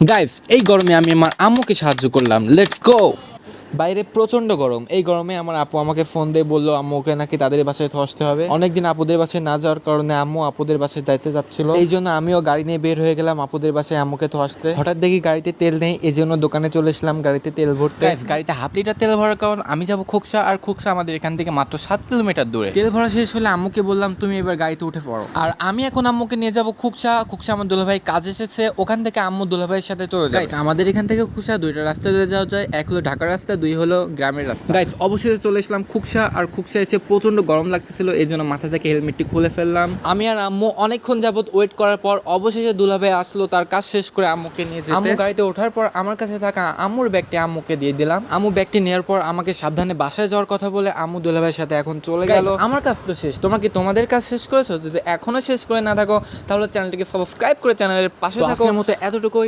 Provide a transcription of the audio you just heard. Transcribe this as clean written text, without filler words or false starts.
Guys, এই গরমে আমি আমার আম্মুকে সাহায্য করলাম। Let's go. বাইরে প্রচন্ড গরম। এই গরমে আমার আপু আমাকে ফোন দিয়ে বললো আম্মুকে নাকি তাদের বাসায় ধসতে হবে। অনেকদিন আপুদের বাসায় না যাওয়ার কারণে আম্মু আপুদের বাসায় যাইতে যাচ্ছিল। এই জন্য আমিও গাড়ি নিয়ে বের হয়ে গেলাম আপুদের বাসায় আম্মুকে ধসতে। হঠাৎ দেখি গাড়িতে তেল নেই, এই জন্য দোকানে চলে এসলাম গাড়িতে তেল ভরতে। গাড়িতে হাফ লিটার তেল ভরার কারণ আমি যাবো খোকসা, আর খোকসা আমাদের এখান থেকে মাত্র 7 কিলোমিটার দূরে। তেল ভরা শেষ হলে আম্মুকে বললাম তুমি এবার গাড়িতে উঠে পড়ো, আর আমি এখন আম্মুকে নিয়ে যাবো খোকসা। খোকসা আমার দুলাভাই কাজ এসেছে, ওখান থেকে আম্মু দুলাভাইয়ের সাথে চলে যায়। আমাদের এখান থেকে খোকসা দুইটা রাস্তা দিয়ে যাওয়া যায়, এক হলো ঢাকার রাস্তা, দুই হলো গ্রামের রাস্তা। গাইস, অবশেষে চলে আসলাম খোকসা, আর খোকসা এসে প্রচন্ড গরম লাগতেছিল, এই জন্য মাথা থেকে হেলমেটটি খুলে ফেললাম। আমি আর আম্মু অনেকক্ষণ যাবত ওয়েট করার পর অবশেষে দুলাভাই আসলো তার কাজ শেষ করে আম্মুকে নিয়ে যেতে। আম্মু গাড়িতে ওঠার পর আমার কাছে থাকা আম্মুর ব্যাগটি আম্মুকে দিয়ে দিলাম। আম্মু ব্যাগটি নেওয়ার পর আমাকে সাবধানে বাসায় যাওয়ার কথা বলে আম্মু দুলাভাইয়ের সাথে এখন চলে গেল। আমার কাজ তো শেষ, তোমরা কি তোমাদের কাজ শেষ করেছো? যদি এখনো শেষ করে না থাকো তাহলে চ্যানেলটিকে সাবস্ক্রাইব করে চ্যানেলের পাশে থাকো। মতো এতটুকুই।